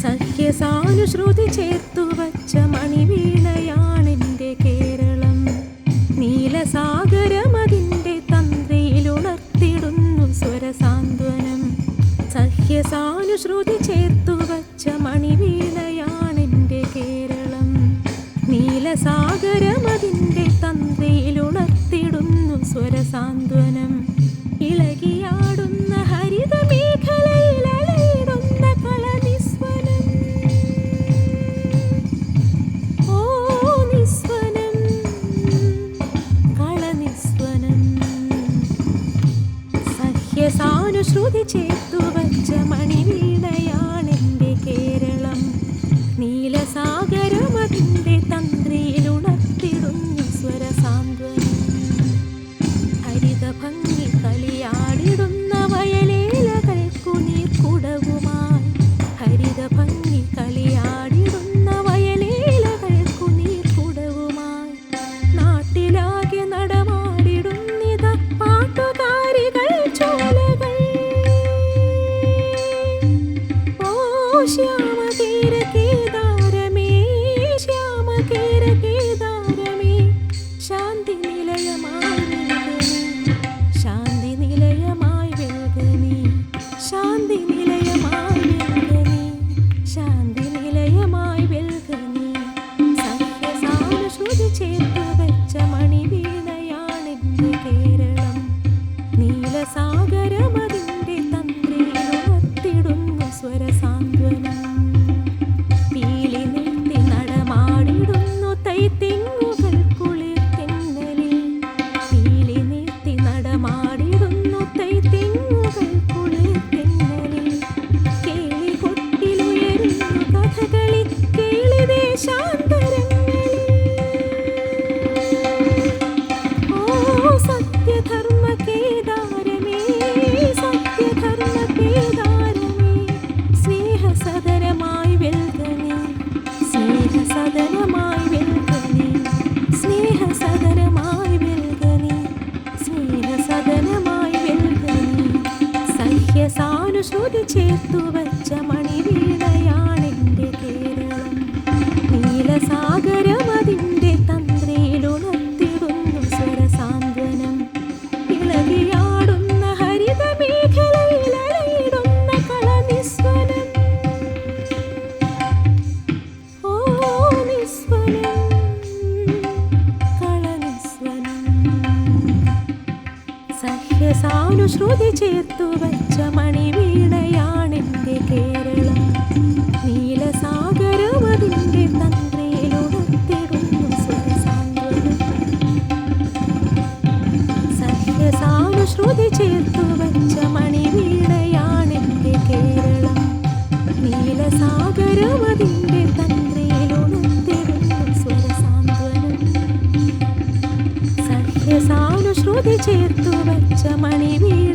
സഹ്യസാനുശ്രുതി ചേർത്തു വച്ച മണിവീണയാണെൻ്റെ കേരളം. നീലസാഗരമതിൻ്റെ തന്ത്രിയിലുണർത്തിടുന്നു സ്വരസാന്ത്വനം. സഹ്യസാനുശ്രുതി ചേർത്തു വച്ച മണിവീണയാണെൻ്റെ കേരളം. നീലസാഗരമതിൻ്റെ തന്ത്രിയിലുണർത്തിടുന്നു സ്വരസാന്ത്വനം. ഇളകിയാടുന്ന ഹരിതമേഖലയിൽ അലയിടുന്ന കളനിസ്വനം. ഓ നിസ്വനം, കളനിസ്വനം. സഹ്യസാനുശ്രുതി ചേർത്തു വച്ച മണിവീണയാണെൻ്റെ കേരളം. നീലസാഗരമതിൻ്റെ തന്ത്രിയിലുണർത്തിടുന്നു സ്വരസാന്ത്വനം. ഹരിതഭംഗി കളിയാടിടുന്ന വയലേലകൾക്കു നീർക്കുടവുമായി. ഹരിതഭംഗി കളിയാടിടുന്ന വയലേലകൾക്കു നീർക്കുടവുമായി. നാട്ടിലാകെ നടമാടിടുന്നിത പാട്ടുകാരികൾ ചോലകൾ. ഓ ശ്യാമകേരകേദാരമേ, ശ്യാമകേരകേദാരമേ, ശാന്തി നിലയമായി വെൽകനീ, ശാന്തി നിലയമായി വെൽകനീ, ശാന്തി നിലയമായി വെൽകനീ, ശാന്തി നിലയമായി വെൽകനീ. സഹ്യസാനുശ്രുതി ചേർത്തു വെച്ച മണിവീണയാണെൻ്റെ കേരളം. നീലസാഗരമതിൻ്റെ തന്ത്രിയിലുണർത്തിടുന്നു സ്വരസാന്ത്വനം. പീലി നീട്ടി നടമാടിടുന്നു തൈത്തിങ്ങുകൾ കുളിർത്തെന്നലിൽ. പീലി നീട്ടി നടമാടിടുന്നു തൈത്തിങ്ങുകൾ കുളിർത്തെന്നലിൽ. കേളി കൊട്ടിലുയരുന്നു കഥകളി കേളി ദേശാന്തരങ്ങളിൽ. ഓ സത്യധർമ്മ കേദാരമേ, സത്യധർമ്മ കേദാരമേ, സ്നേഹസദനമായി വെൽകനീ, സ്നേഹസദനമായി വെൽകനീ, സ്നേഹസദനമായി വെൽകനീ, സ്നേഹസദനമായി വെൽകനീ. സഹ്യസാനുശ്രുതി ചേർത്തു വച്ച മണിവീണയാണെൻ്റെ കേരളം. നീലസാഗരമതിൻ്റെ തന്ത്രിയിലുണർത്തിടുന്നു സ്വരസാന്ത്വനം. ഇളകിയാടുന്ന ഹരിതമേഖലയിൽ അലയിടുന്ന കളനിസ്വനം. ഓ നിസ്വനം, കളനിസ്വനം. സഹ്യസാനുശ്രുതി ചേർത്തു വച്ച മണിവീണയാണെൻ്റെ കേരളം. നീലസാഗരമതിൻ്റെ തന്ത്രിയിലുണർത്തിടുന്നു സ്വരസാന്ത്വനം. സഹ്യസാനുശ്രുതി ചേർത്തു വച്ച മണിവീണയാണെൻ്റെ കേരളം. നീലസാഗരമതിൻ്റെ തന്ത്രിയിലുണർത്തിടുന്നു സ്വരസാന്ത്വനം. സഹ്യസാനുശ്രുതി ചേർത്തു വച്ച മണിവീണ